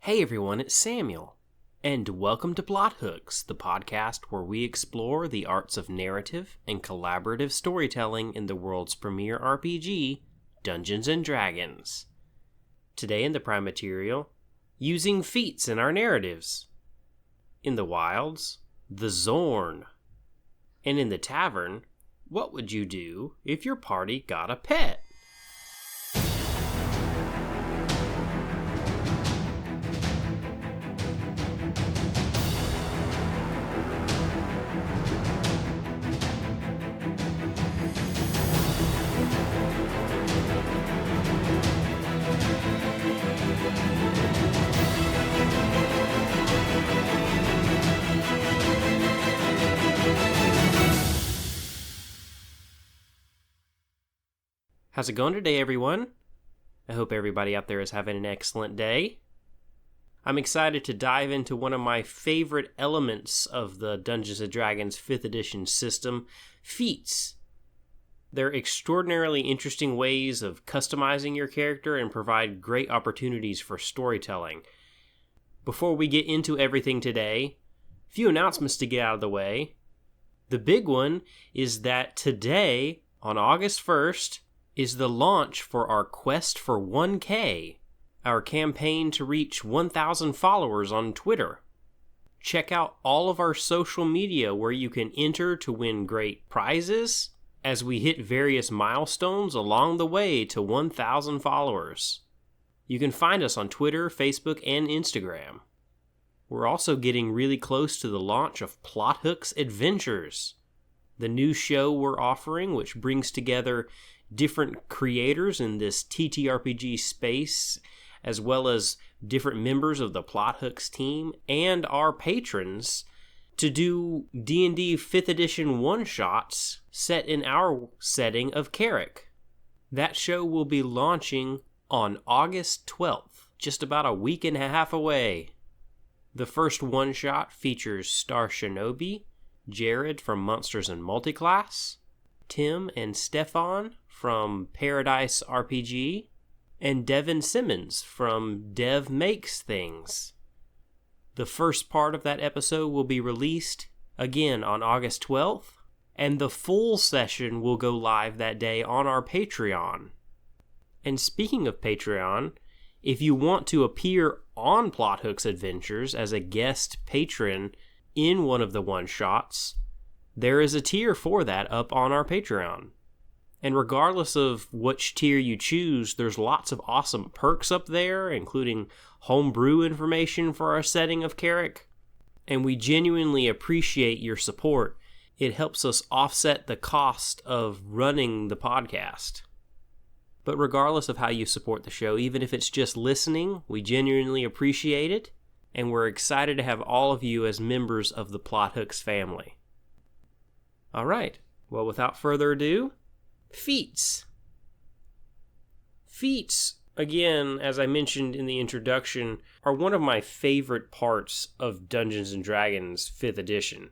Hey everyone, it's Samuel, and welcome to Plot Hooks, the podcast where we explore the arts of narrative and collaborative storytelling in the world's premier RPG, Dungeons & Dragons. Today in the Prime Material, using feats in our narratives. In the wilds, the xorn. And in the tavern, what would you do if your party got a pet? How's it going today, everyone? I hope everybody out there is having an excellent day. I'm excited to dive into one of my favorite elements of the Dungeons & Dragons 5th edition system, Feats. They're extraordinarily interesting ways of customizing your character and provide great opportunities for storytelling. Before we get into everything today, a few announcements to get out of the way. The big one is that today, on August 1st, is the launch for our Quest for 1K, our campaign to reach 1,000 followers on Twitter. Check out all of our social media where you can enter to win great prizes as we hit various milestones along the way to 1,000 followers. You can find us on Twitter, Facebook, and Instagram. We're also getting really close to the launch of Plot Hooks Adventures, the new show we're offering, which brings together different creators in this TTRPG space, as well as different members of the Plot Hooks team and our patrons to do D&D 5th edition one-shots set in our setting of Carrick. That show will be launching on August 12th, just about a week and a half away. The first one-shot features Star Shinobi, Jared from Monsters and Multiclass, Tim and Stefan from Paradise RPG, and Devin Simmons from Dev Makes Things. The first part of that episode will be released again on August 12th, and the full session will go live that day on our Patreon. And speaking of Patreon, if you want to appear on Plot Hooks Adventures as a guest patron in one of the one-shots, there is a tier for that up on our Patreon. And regardless of which tier you choose, there's lots of awesome perks up there, including homebrew information for our setting of Carrick. And we genuinely appreciate your support. It helps us offset the cost of running the podcast. But regardless of how you support the show, even if it's just listening, we genuinely appreciate it. And we're excited to have all of you as members of the Plot Hooks family. All right, well, without further ado, Feats. Feats, again, as I mentioned in the introduction, are one of my favorite parts of Dungeons & Dragons 5th edition.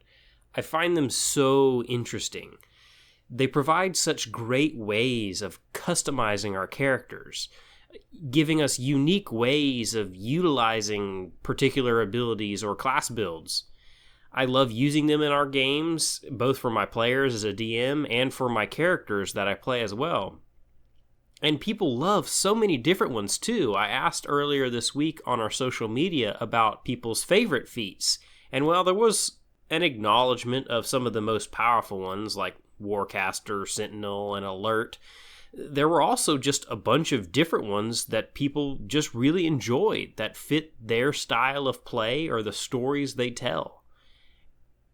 I find them so interesting. They provide such great ways of customizing our characters, giving us unique ways of utilizing particular abilities or class builds. I love using them in our games, both for my players as a DM and for my characters that I play as well. And people love so many different ones too. I asked earlier this week on our social media about people's favorite feats. And while there was an acknowledgement of some of the most powerful ones like Warcaster, Sentinel, and Alert, there were also just a bunch of different ones that people just really enjoyed that fit their style of play or the stories they tell.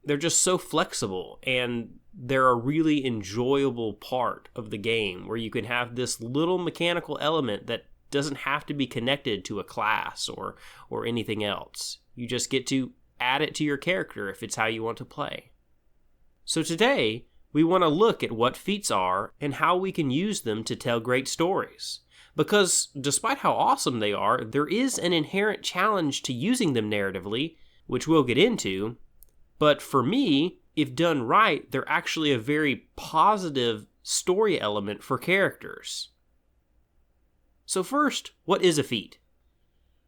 They're just so flexible, and they're a really enjoyable part of the game where you can have this little mechanical element that doesn't have to be connected to a class or anything else. You just get to add it to your character if it's how you want to play. So today, we want to look at what feats are and how we can use them to tell great stories. Because despite how awesome they are, there is an inherent challenge to using them narratively, which we'll get into. But for me, if done right, they're actually a very positive story element for characters. So first, what is a feat?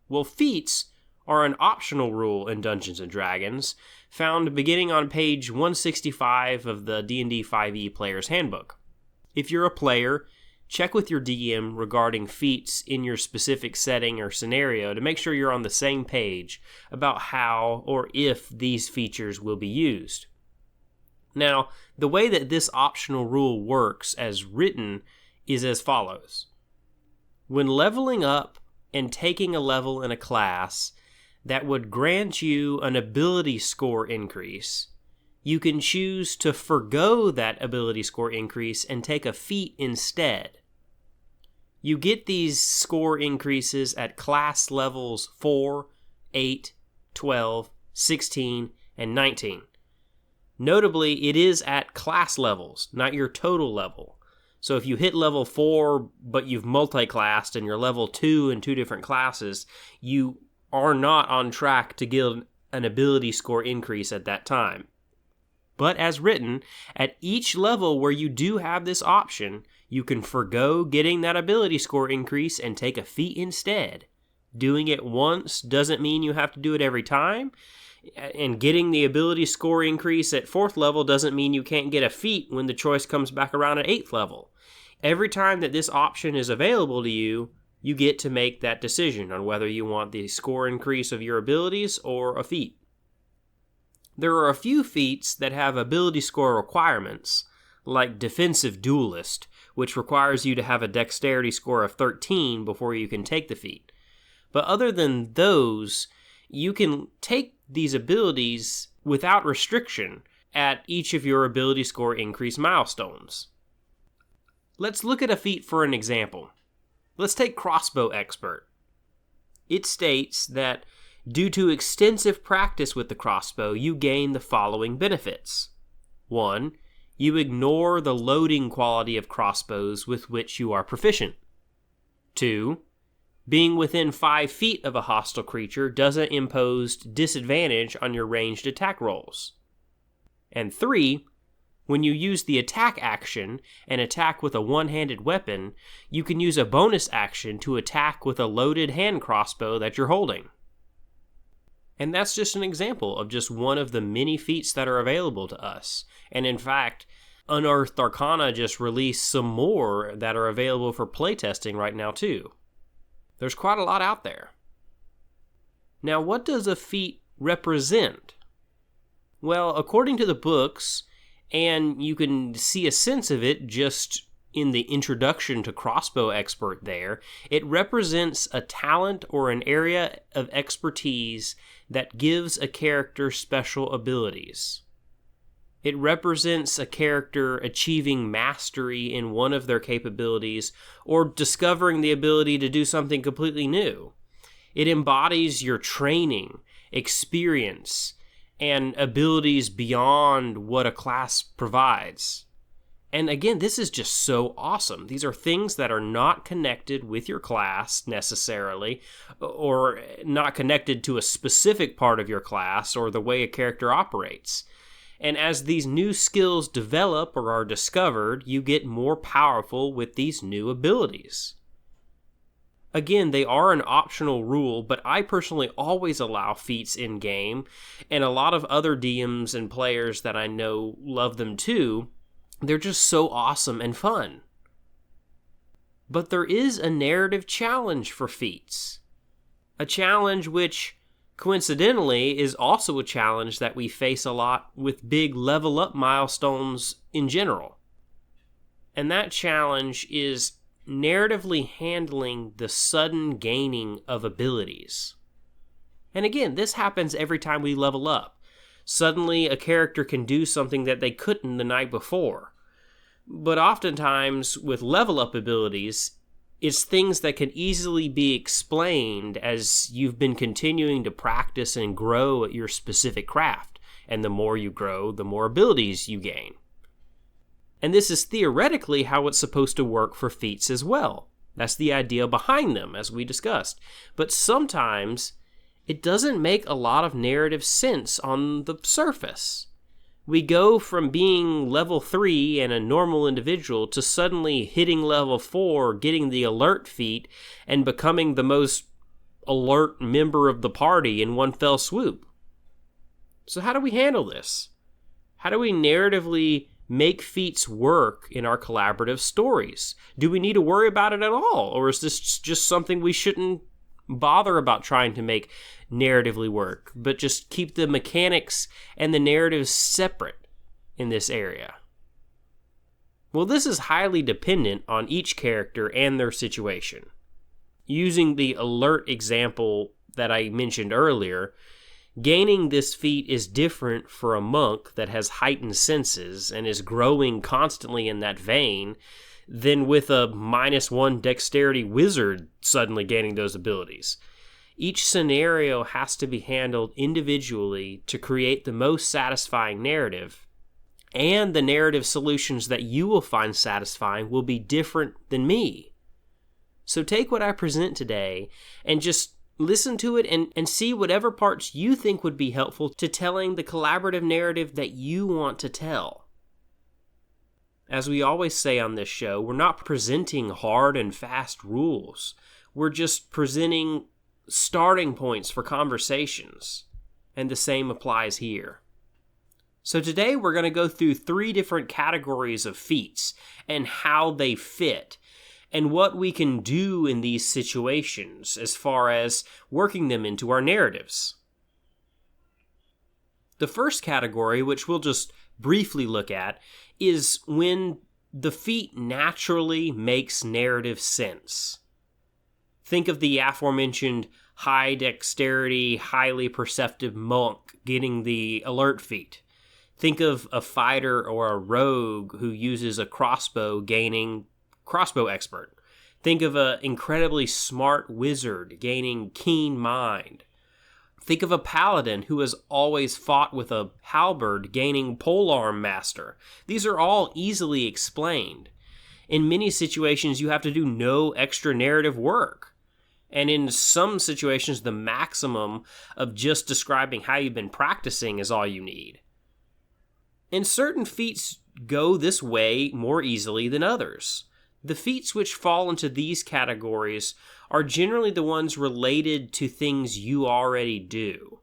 Well, feats are an optional rule in Dungeons & Dragons, found beginning on page 165 of the D&D 5e Player's Handbook. If you're a player, check with your DM regarding feats in your specific setting or scenario to make sure you're on the same page about how or if these features will be used. Now, the way that this optional rule works as written is as follows. When leveling up and taking a level in a class that would grant you an ability score increase, you can choose to forgo that ability score increase and take a feat instead. You get these score increases at class levels 4, 8, 12, 16, and 19. Notably, it is at class levels, not your total level. So if you hit level 4, but you've multi-classed and you're level 2 in 2 different classes, you are not on track to get an ability score increase at that time. But as written, at each level where you do have this option, you can forgo getting that ability score increase and take a feat instead. Doing it once doesn't mean you have to do it every time, and getting the ability score increase at 4th level doesn't mean you can't get a feat when the choice comes back around at 8th level. Every time that this option is available to you, you get to make that decision on whether you want the score increase of your abilities or a feat. There are a few feats that have ability score requirements, like Defensive Duelist, which requires you to have a dexterity score of 13 before you can take the feat. But other than those, you can take these abilities without restriction at each of your ability score increase milestones. Let's look at a feat for an example. Let's take Crossbow Expert. It states that due to extensive practice with the crossbow, you gain the following benefits. 1. You ignore the loading quality of crossbows with which you are proficient. 2. Being within 5 feet of a hostile creature doesn't impose disadvantage on your ranged attack rolls. And 3. When you use the attack action and attack with a one-handed weapon, you can use a bonus action to attack with a loaded hand crossbow that you're holding. And that's just an example of just one of the many feats that are available to us. And in fact, Unearthed Arcana just released some more that are available for playtesting right now too. There's quite a lot out there. Now, what does a feat represent? Well, according to the books, and you can see a sense of it just in the introduction to Crossbow Expert there, it represents a talent or an area of expertise that gives a character special abilities. It represents a character achieving mastery in one of their capabilities or discovering the ability to do something completely new. It embodies your training, experience, and abilities beyond what a class provides. And again, this is just so awesome. These are things that are not connected with your class necessarily, or not connected to a specific part of your class or the way a character operates. And as these new skills develop or are discovered, you get more powerful with these new abilities. Again, they are an optional rule, but I personally always allow feats in-game, and a lot of other DMs and players that I know love them too. They're just so awesome and fun. But there is a narrative challenge for feats. A challenge which, coincidentally, is also a challenge that we face a lot with big level-up milestones in general. And that challenge is narratively handling the sudden gaining of abilities. And again, this happens every time we level up. Suddenly, a character can do something that they couldn't the night before. But oftentimes, with level-up abilities, it's things that can easily be explained as you've been continuing to practice and grow at your specific craft. And the more you grow, the more abilities you gain. And this is theoretically how it's supposed to work for feats as well. That's the idea behind them, as we discussed. But sometimes, it doesn't make a lot of narrative sense on the surface. We go from being level 3 and a normal individual to suddenly hitting level 4, getting the alert feat, and becoming the most alert member of the party in one fell swoop. So how do we handle this? How do we narratively make feats work in our collaborative stories? Do we need to worry about it at all? Or is this just something we shouldn't bother about trying to make narratively work, but just keep the mechanics and the narratives separate in this area? Well, this is highly dependent on each character and their situation. Using the alert example that I mentioned earlier, gaining this feat is different for a monk that has heightened senses and is growing constantly in that vein than with a -1 dexterity wizard suddenly gaining those abilities. Each scenario has to be handled individually to create the most satisfying narrative, and the narrative solutions that you will find satisfying will be different than me. So take what I present today and just listen to it and see whatever parts you think would be helpful to telling the collaborative narrative that you want to tell. As we always say on this show, we're not presenting hard and fast rules. We're just presenting starting points for conversations. And the same applies here. So today we're going to go through 3 different categories of feats and how they fit, and what we can do in these situations as far as working them into our narratives. The first category, which we'll just briefly look at, is when the feat naturally makes narrative sense. Think of the aforementioned high dexterity, highly perceptive monk getting the alert feat. Think of a fighter or a rogue who uses a crossbow gaining crossbow expert. Think of an incredibly smart wizard gaining keen mind. Think of a paladin who has always fought with a halberd gaining polearm master. These are all easily explained. In many situations, you have to do no extra narrative work. And in some situations, the maximum of just describing how you've been practicing is all you need. And certain feats go this way more easily than others. The feats which fall into these categories are generally the ones related to things you already do,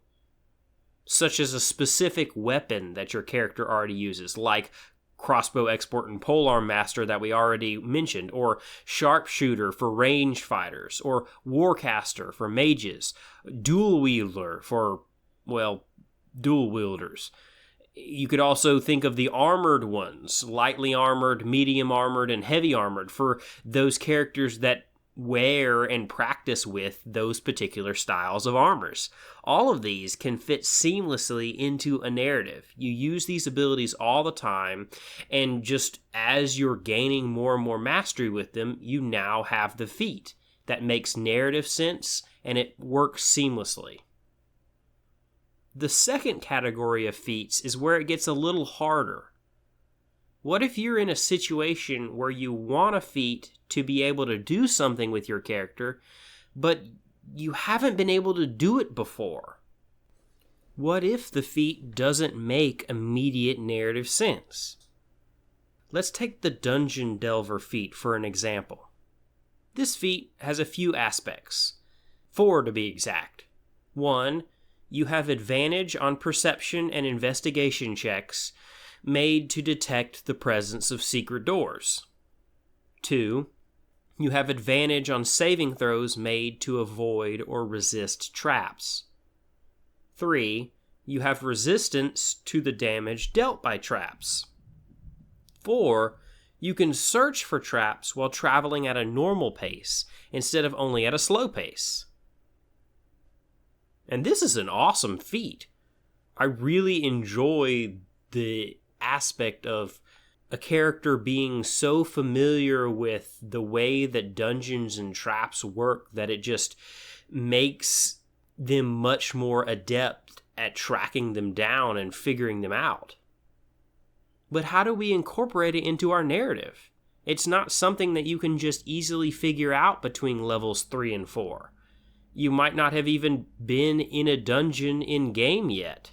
such as a specific weapon that your character already uses, like crossbow expert and polearm master that we already mentioned, or sharpshooter for range fighters, or warcaster for mages, dual wielder for, dual wielders. You could also think of the armored ones, lightly armored, medium armored, and heavy armored, for those characters that wear and practice with those particular styles of armors. All of these can fit seamlessly into a narrative. You use these abilities all the time, and just as you're gaining more and more mastery with them, you now have the feat that makes narrative sense, and it works seamlessly. The second category of feats is where it gets a little harder. What if you're in a situation where you want a feat to be able to do something with your character, but you haven't been able to do it before? What if the feat doesn't make immediate narrative sense? Let's take the Dungeon Delver feat for an example. This feat has a few aspects, 4 to be exact. 1, you have advantage on perception and investigation checks made to detect the presence of secret doors. 2, you have advantage on saving throws made to avoid or resist traps. 3, you have resistance to the damage dealt by traps. 4, you can search for traps while traveling at a normal pace instead of only at a slow pace. And this is an awesome feat. I really enjoy the aspect of a character being so familiar with the way that dungeons and traps work that it just makes them much more adept at tracking them down and figuring them out. But how do we incorporate it into our narrative? It's not something that you can just easily figure out between levels 3 and 4. You might not have even been in a dungeon in-game yet.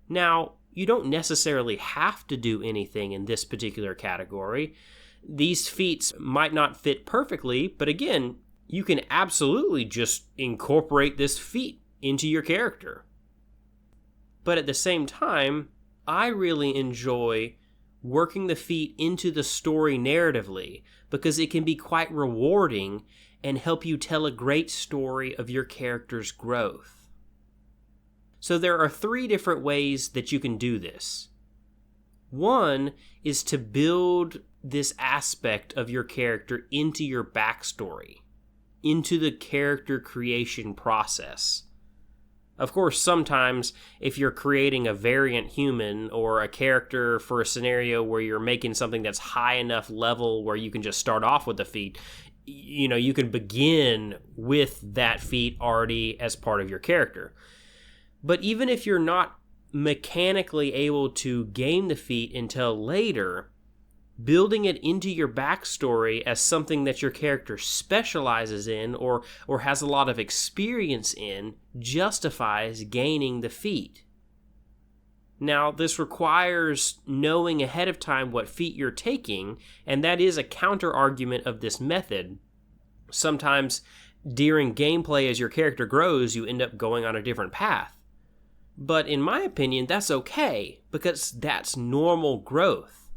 Now, you don't necessarily have to do anything in this particular category. These feats might not fit perfectly, but again, you can absolutely just incorporate this feat into your character. But at the same time, I really enjoy working the feat into the story narratively because it can be quite rewarding and help you tell a great story of your character's growth. So there are 3 different ways that you can do this. One is to build this aspect of your character into your backstory, into the character creation process. Of course, sometimes if you're creating a variant human or a character for a scenario where you're making something that's high enough level where you can just start off with the feat, you can begin with that feat already as part of your character. But even if you're not mechanically able to gain the feat until later, building it into your backstory as something that your character specializes in or has a lot of experience in justifies gaining the feat. Now, this requires knowing ahead of time what feat you're taking, and that is a counter-argument of this method. Sometimes during gameplay, as your character grows, you end up going on a different path. But in my opinion, that's okay, because that's normal growth.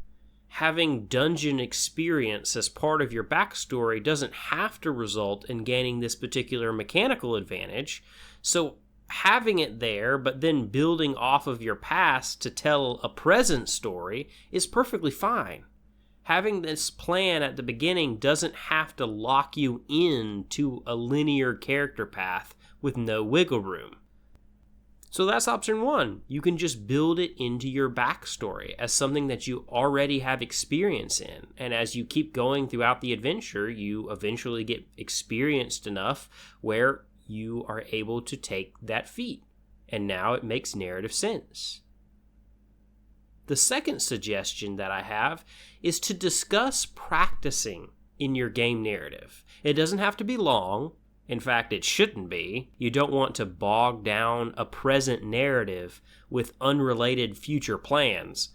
Having dungeon experience as part of your backstory doesn't have to result in gaining this particular mechanical advantage, so having it there, but then building off of your past to tell a present story is perfectly fine. Having this plan at the beginning doesn't have to lock you into a linear character path with no wiggle room. So that's option 1. You can just build it into your backstory as something that you already have experience in. And as you keep going throughout the adventure, you eventually get experienced enough where you are able to take that feat. And now it makes narrative sense. The second suggestion that I have is to discuss practicing in your game narrative. It doesn't have to be long. In fact, it shouldn't be. You don't want to bog down a present narrative with unrelated future plans.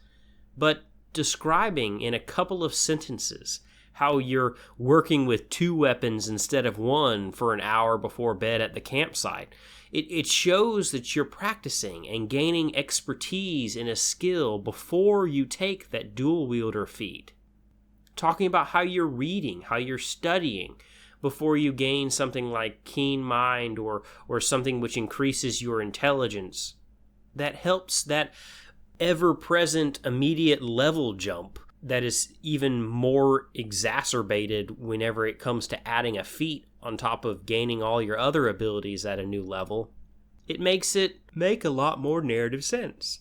But describing in a couple of sentences how you're working with 2 weapons instead of 1 for an hour before bed at the campsite, it shows that you're practicing and gaining expertise in a skill before you take that dual wielder feat. Talking about how you're reading, how you're studying, before you gain something like keen mind or something which increases your intelligence. That helps that ever-present immediate level jump that is even more exacerbated whenever it comes to adding a feat on top of gaining all your other abilities at a new level. It makes it make a lot more narrative sense.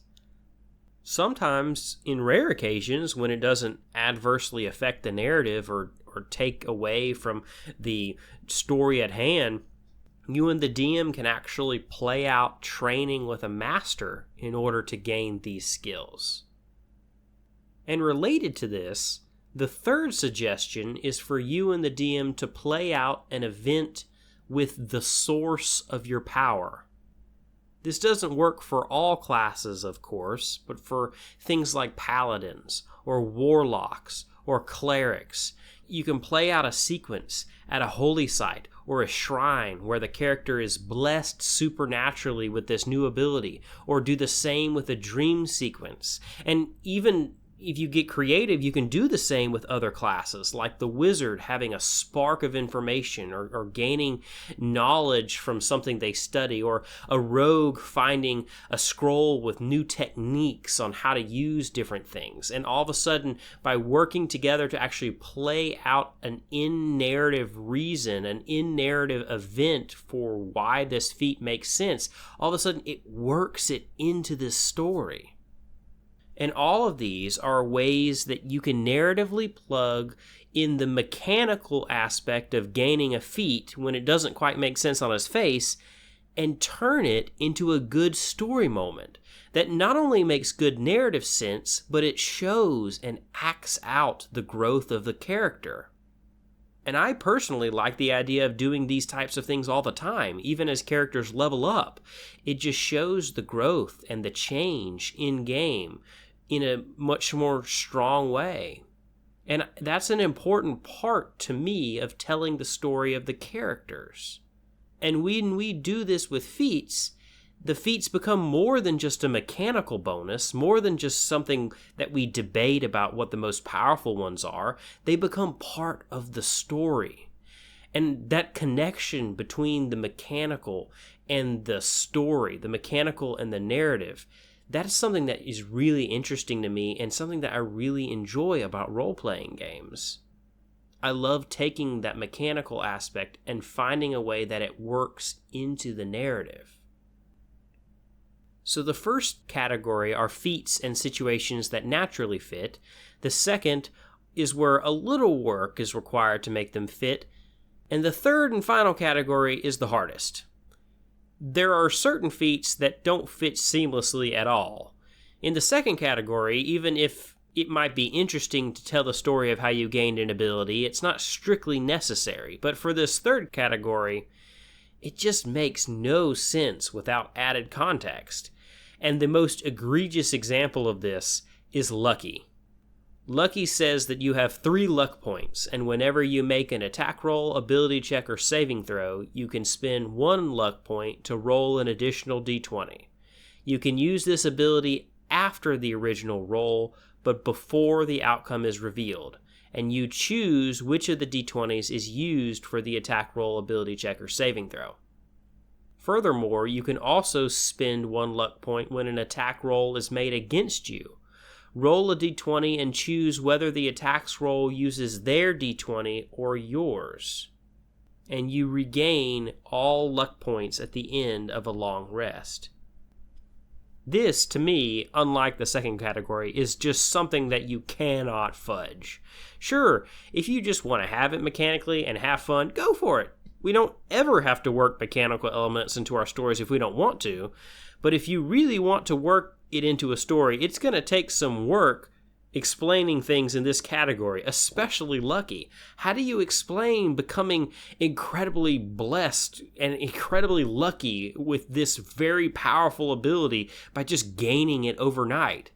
Sometimes, in rare occasions, when it doesn't adversely affect the narrative or take away from the story at hand, you and the DM can actually play out training with a master in order to gain these skills. And related to this, the third suggestion is for you and the DM to play out an event with the source of your power. This doesn't work for all classes, of course, but for things like paladins or warlocks or clerics, you can play out a sequence at a holy site or a shrine where the character is blessed supernaturally with this new ability, or do the same with a dream sequence. And even if you get creative, you can do the same with other classes, like the wizard having a spark of information or gaining knowledge from something they study, or a rogue finding a scroll with new techniques on how to use different things. And all of a sudden, by working together to actually play out an in-narrative reason, an in-narrative event for why this feat makes sense, all of a sudden it works it into this story. And all of these are ways that you can narratively plug in the mechanical aspect of gaining a feat when it doesn't quite make sense on its face, and turn it into a good story moment that not only makes good narrative sense, but it shows and acts out the growth of the character. And I personally like the idea of doing these types of things all the time, even as characters level up. It just shows the growth and the change in game in a much more strong way. And that's an important part to me of telling the story of the characters. And when we do this with feats, the feats become more than just a mechanical bonus, more than just something that we debate about what the most powerful ones are. They become part of the story. And that connection between the mechanical and the story, the mechanical and the narrative, that is something that is really interesting to me and something that I really enjoy about role-playing games. I love taking that mechanical aspect and finding a way that it works into the narrative. So the first category are feats and situations that naturally fit. The second is where a little work is required to make them fit. And the third and final category is the hardest. There are certain feats that don't fit seamlessly at all. In the second category, even if it might be interesting to tell the story of how you gained an ability, it's not strictly necessary. But for this third category, it just makes no sense without added context. And the most egregious example of this is Lucky. Lucky says that you have 3 luck points, and whenever you make an attack roll, ability check, or saving throw, you can spend 1 luck point to roll an additional d20. You can use this ability after the original roll, but before the outcome is revealed, and you choose which of the d20s is used for the attack roll, ability check, or saving throw. Furthermore, you can also spend 1 luck point when an attack roll is made against you. Roll a d20 and choose whether the attack's roll uses their d20 or yours. And you regain all luck points at the end of a long rest. This, to me, unlike the second category, is just something that you cannot fudge. Sure, if you just want to have it mechanically and have fun, go for it. We don't ever have to work mechanical elements into our stories if we don't want to. But if you really want to work it into a story, it's going to take some work explaining things in this category, especially Lucky. How do you explain becoming incredibly blessed and incredibly lucky with this very powerful ability by just gaining it overnight?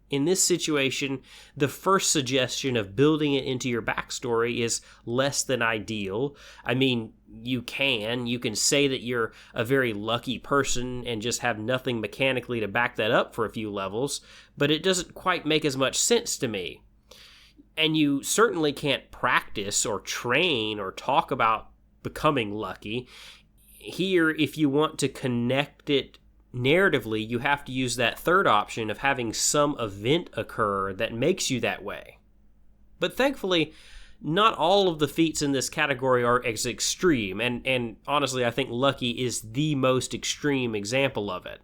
In this situation, the first suggestion of building it into your backstory is less than ideal. I mean, you can say that you're a very lucky person and just have nothing mechanically to back that up for a few levels, but it doesn't quite make as much sense to me. And you certainly can't practice or train or talk about becoming lucky. Here, if you want to connect it narratively, you have to use that third option of having some event occur that makes you that way. But thankfully, not all of the feats in this category are as extreme, and honestly, I think Lucky is the most extreme example of it.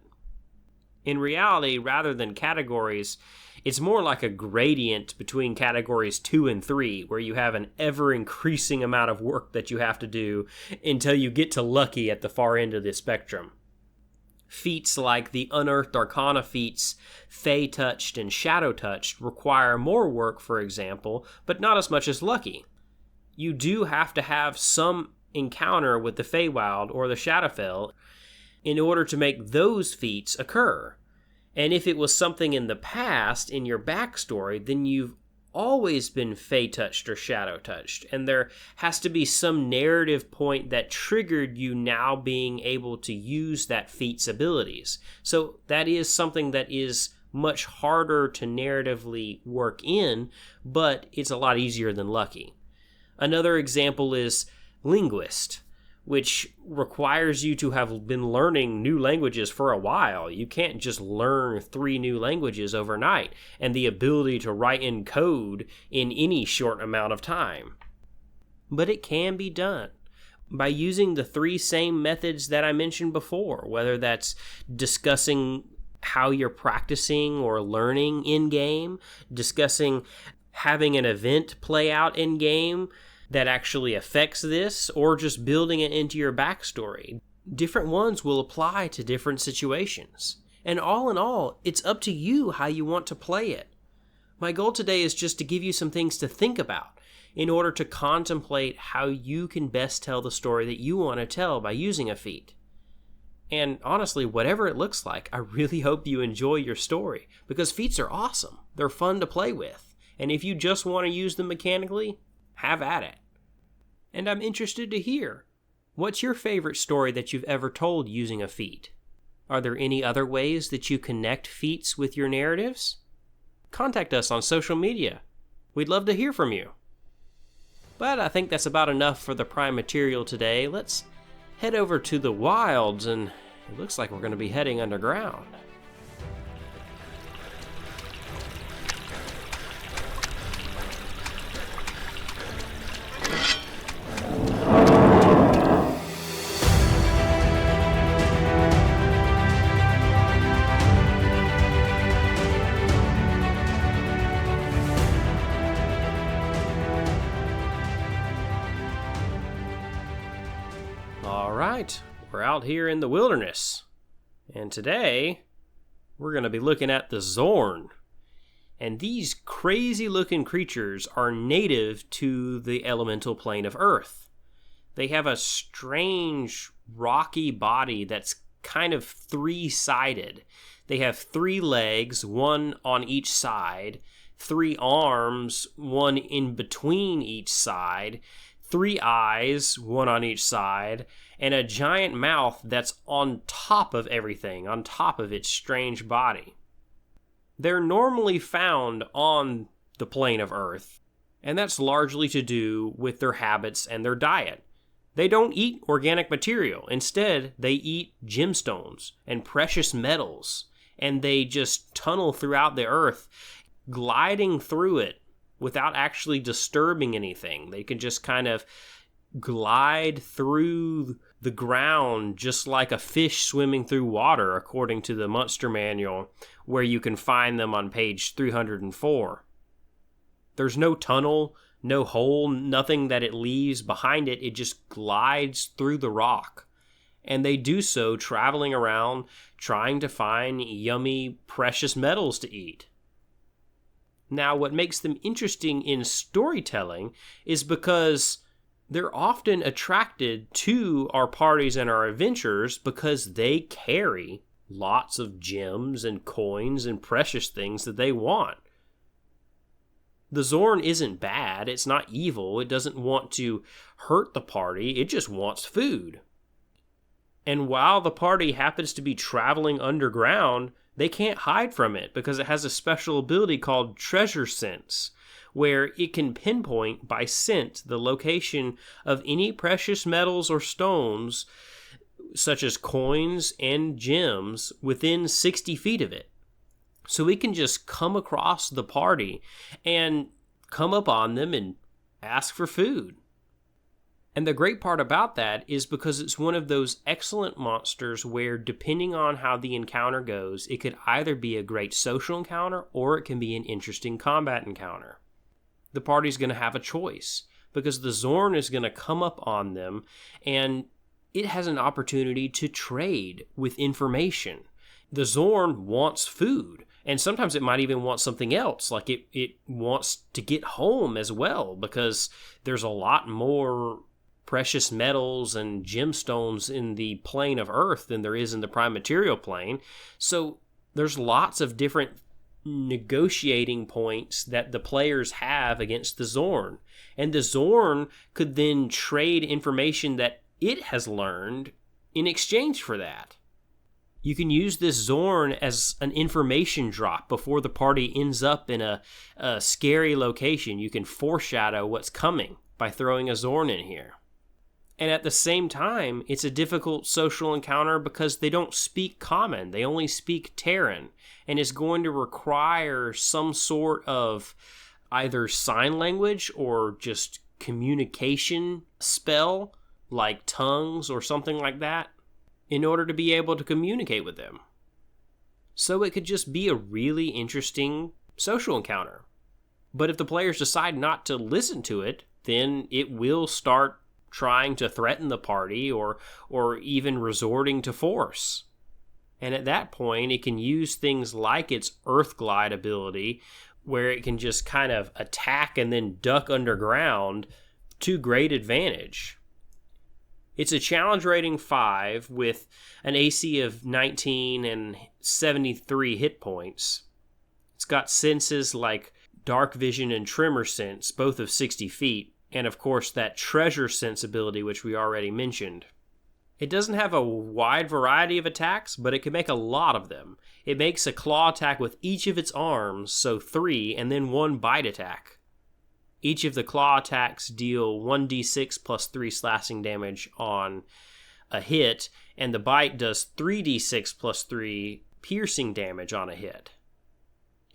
In reality, rather than categories, it's more like a gradient between categories 2 and 3, where you have an ever-increasing amount of work that you have to do until you get to Lucky at the far end of the spectrum. Feats like the Unearthed Arcana feats, Fey Touched and Shadow Touched, require more work, for example, but not as much as Lucky. You do have to have some encounter with the Feywild or the Shadowfell in order to make those feats occur. And if it was something in the past, in your backstory, then you've always been Fey Touched or Shadow Touched, and there has to be some narrative point that triggered you now being able to use that feat's abilities. So that is something that is much harder to narratively work in, but it's a lot easier than Lucky. Another example is Linguist, which requires you to have been learning new languages for a while. You can't just learn 3 new languages overnight, and the ability to write in code in any short amount of time. But it can be done by using the 3 same methods that I mentioned before, whether that's discussing how you're practicing or learning in-game, discussing having an event play out in-game that actually affects this, or just building it into your backstory. Different ones will apply to different situations. And all in all, it's up to you how you want to play it. My goal today is just to give you some things to think about in order to contemplate how you can best tell the story that you want to tell by using a feat. And honestly, whatever it looks like, I really hope you enjoy your story, because feats are awesome. They're fun to play with. And if you just want to use them mechanically, have at it. And I'm interested to hear, what's your favorite story that you've ever told using a feat? Are there any other ways that you connect feats with your narratives? Contact us on social media. We'd love to hear from you. But I think that's about enough for the prime material today. Let's head over to the wilds, and it looks like we're going to be heading underground. Alright, we're out here in the wilderness, and today we're going to be looking at the xorn. And these crazy looking creatures are native to the elemental plane of Earth. They have a strange rocky body that's kind of three-sided. They have 3 legs, one on each side, 3 arms, one in between each side, 3 eyes, one on each side, and a giant mouth that's on top of everything, on top of its strange body. They're normally found on the plane of Earth, and that's largely to do with their habits and their diet. They don't eat organic material. Instead, they eat gemstones and precious metals, and they just tunnel throughout the Earth, gliding through it without actually disturbing anything. They can just kind of glide through the ground just like a fish swimming through water, according to the Monster Manual, where you can find them on page 304. There's no tunnel, no hole, nothing that it leaves behind it. It just glides through the rock. And they do so traveling around, trying to find yummy, precious metals to eat. Now, what makes them interesting in storytelling is because they're often attracted to our parties and our adventures because they carry lots of gems and coins and precious things that they want. The xorn isn't bad, it's not evil, it doesn't want to hurt the party, it just wants food. And while the party happens to be traveling underground, they can't hide from it because it has a special ability called treasure sense, where it can pinpoint by scent the location of any precious metals or stones, such as coins and gems, within 60 feet of it. So it can just come across the party and come up on them and ask for food. And the great part about that is because it's one of those excellent monsters where, depending on how the encounter goes, it could either be a great social encounter or it can be an interesting combat encounter. The party's going to have a choice because the xorn is going to come up on them and it has an opportunity to trade with information. The xorn wants food, and sometimes it might even want something else, like it wants to get home as well because there's a lot more precious metals and gemstones in the plane of Earth than there is in the prime material plane. So there's lots of different negotiating points that the players have against the xorn. And the xorn could then trade information that it has learned in exchange for that. You can use this xorn as an information drop before the party ends up in a scary location. You can foreshadow what's coming by throwing a xorn in here. And at the same time, it's a difficult social encounter because they don't speak common. They only speak Terran. And it's going to require some sort of either sign language or just communication spell, like tongues or something like that, in order to be able to communicate with them. So it could just be a really interesting social encounter. But if the players decide not to listen to it, then it will start trying to threaten the party or even resorting to force. And at that point, it can use things like its Earth Glide ability, where it can just kind of attack and then duck underground to great advantage. It's a challenge rating 5 with an AC of 19 and 73 hit points. It's got senses like dark vision and tremor sense, both of 60 feet, and of course that treasure sense ability, which we already mentioned. It doesn't have a wide variety of attacks, but it can make a lot of them. It makes a claw attack with each of its arms, so 3, and then 1 bite attack. Each of the claw attacks deal 1d6 plus 3 slashing damage on a hit, and the bite does 3d6 plus 3 piercing damage on a hit.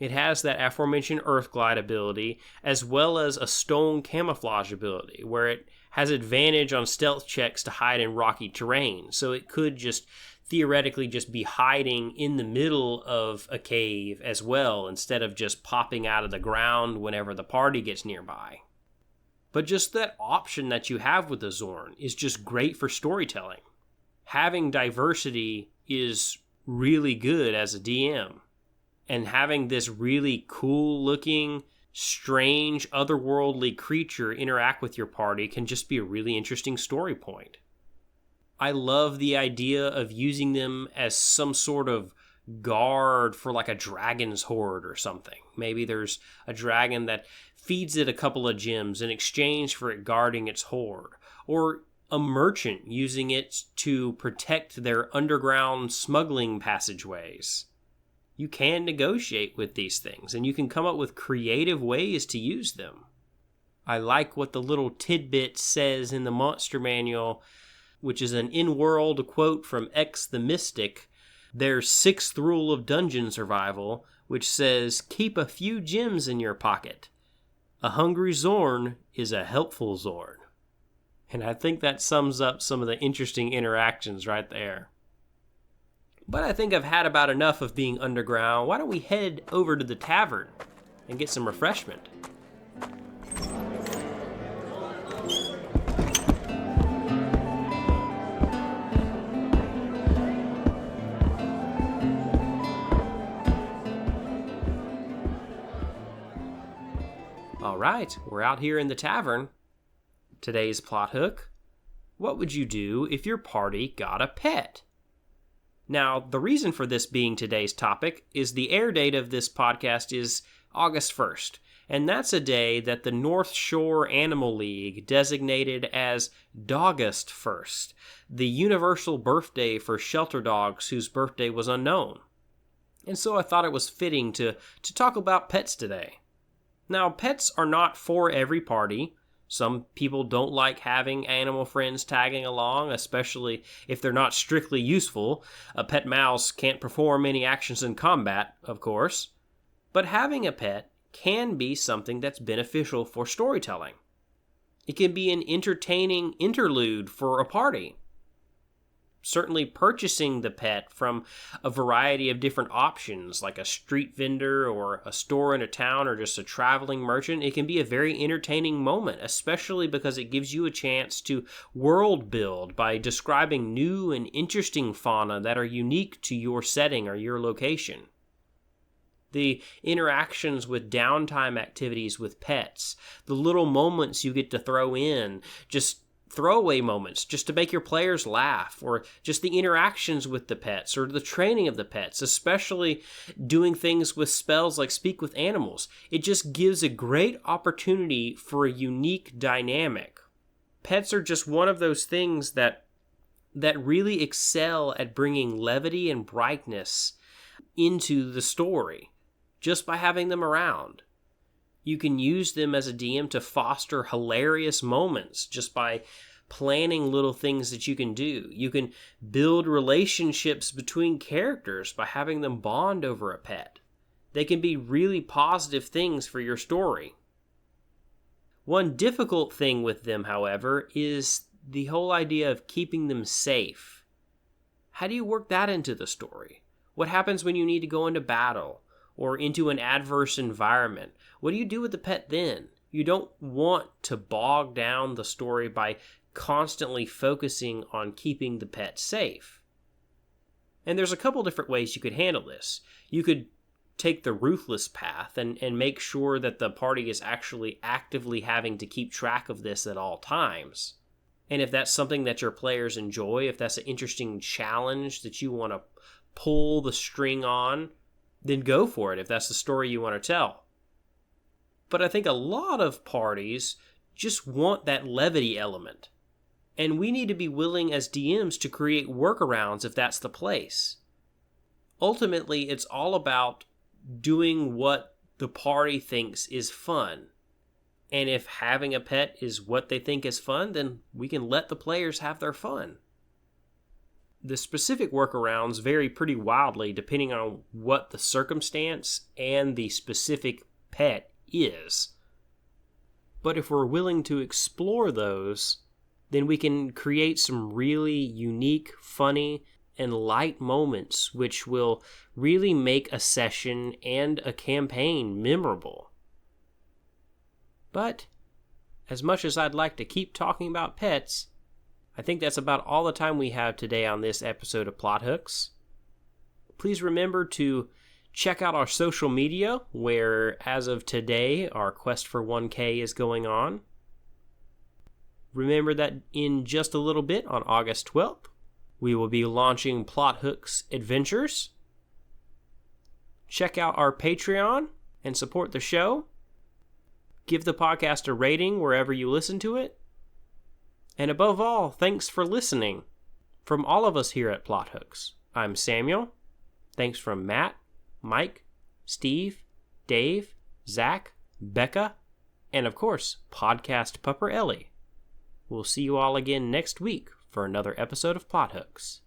It has that aforementioned Earth Glide ability, as well as a Stone Camouflage ability, where it has advantage on stealth checks to hide in rocky terrain, so it could just theoretically just be hiding in the middle of a cave as well, instead of just popping out of the ground whenever the party gets nearby. But just that option that you have with the xorn is just great for storytelling. Having diversity is really good as a DM. And having this really cool looking, strange, otherworldly creature interact with your party can just be a really interesting story point. I love the idea of using them as some sort of guard for like a dragon's horde or something. Maybe there's a dragon that feeds it a couple of gems in exchange for it guarding its horde. Or a merchant using it to protect their underground smuggling passageways. You can negotiate with these things, and you can come up with creative ways to use them. I like what the little tidbit says in the Monster Manual, which is an in-world quote from X the Mystic, their 6th rule of dungeon survival, which says, "Keep a few gems in your pocket. A hungry xorn is a helpful xorn." And I think that sums up some of the interesting interactions right there. But I think I've had about enough of being underground. Why don't we head over to the tavern and get some refreshment? All right, we're out here in the tavern. Today's plot hook: what would you do if your party got a pet? Now, the reason for this being today's topic is the air date of this podcast is August 1st, and that's a day that the North Shore Animal League designated as Dogust 1st, the universal birthday for shelter dogs whose birthday was unknown. And so I thought it was fitting to talk about pets today. Now, pets are not for every party. Some people don't like having animal friends tagging along, especially if they're not strictly useful. A pet mouse can't perform any actions in combat, of course. But having a pet can be something that's beneficial for storytelling. It can be an entertaining interlude for a party. Certainly purchasing the pet from a variety of different options, like a street vendor or a store in a town or just a traveling merchant, it can be a very entertaining moment, especially because it gives you a chance to world build by describing new and interesting fauna that are unique to your setting or your location. The interactions with downtime activities with pets, the little moments you get to throw in, just throwaway moments just to make your players laugh, or just the interactions with the pets or the training of the pets, especially doing things with spells like Speak with Animals. It just gives a great opportunity for a unique dynamic. Pets are just one of those things that really excel at bringing levity and brightness into the story just by having them around. You can use them as a DM to foster hilarious moments just by planning little things that you can do. You can build relationships between characters by having them bond over a pet. They can be really positive things for your story. One difficult thing with them, however, is the whole idea of keeping them safe. How do you work that into the story? What happens when you need to go into battle or into an adverse environment? What do you do with the pet then? You don't want to bog down the story by constantly focusing on keeping the pet safe. And there's a couple different ways you could handle this. You could take the ruthless path and make sure that the party is actually actively having to keep track of this at all times. And if that's something that your players enjoy, if that's an interesting challenge that you want to pull the string on, then go for it if that's the story you want to tell. But I think a lot of parties just want that levity element. And we need to be willing as DMs to create workarounds if that's the place. Ultimately, it's all about doing what the party thinks is fun. And if having a pet is what they think is fun, then we can let the players have their fun. The specific workarounds vary pretty wildly depending on what the circumstance and the specific pet is. But if we're willing to explore those, then we can create some really unique, funny, and light moments which will really make a session and a campaign memorable. But, as much as I'd like to keep talking about pets, I think that's about all the time we have today on this episode of Plot Hooks. Please remember to check out our social media, where, as of today, our quest for 1K is going on. Remember that in just a little bit, on August 12th, we will be launching Plot Hooks Adventures. Check out our Patreon and support the show. Give the podcast a rating wherever you listen to it. And above all, thanks for listening. From all of us here at Plot Hooks, I'm Samuel. Thanks from Matt, Mike, Steve, Dave, Zach, Becca, and of course, podcast pupper Ellie. We'll see you all again next week for another episode of Plot Hooks.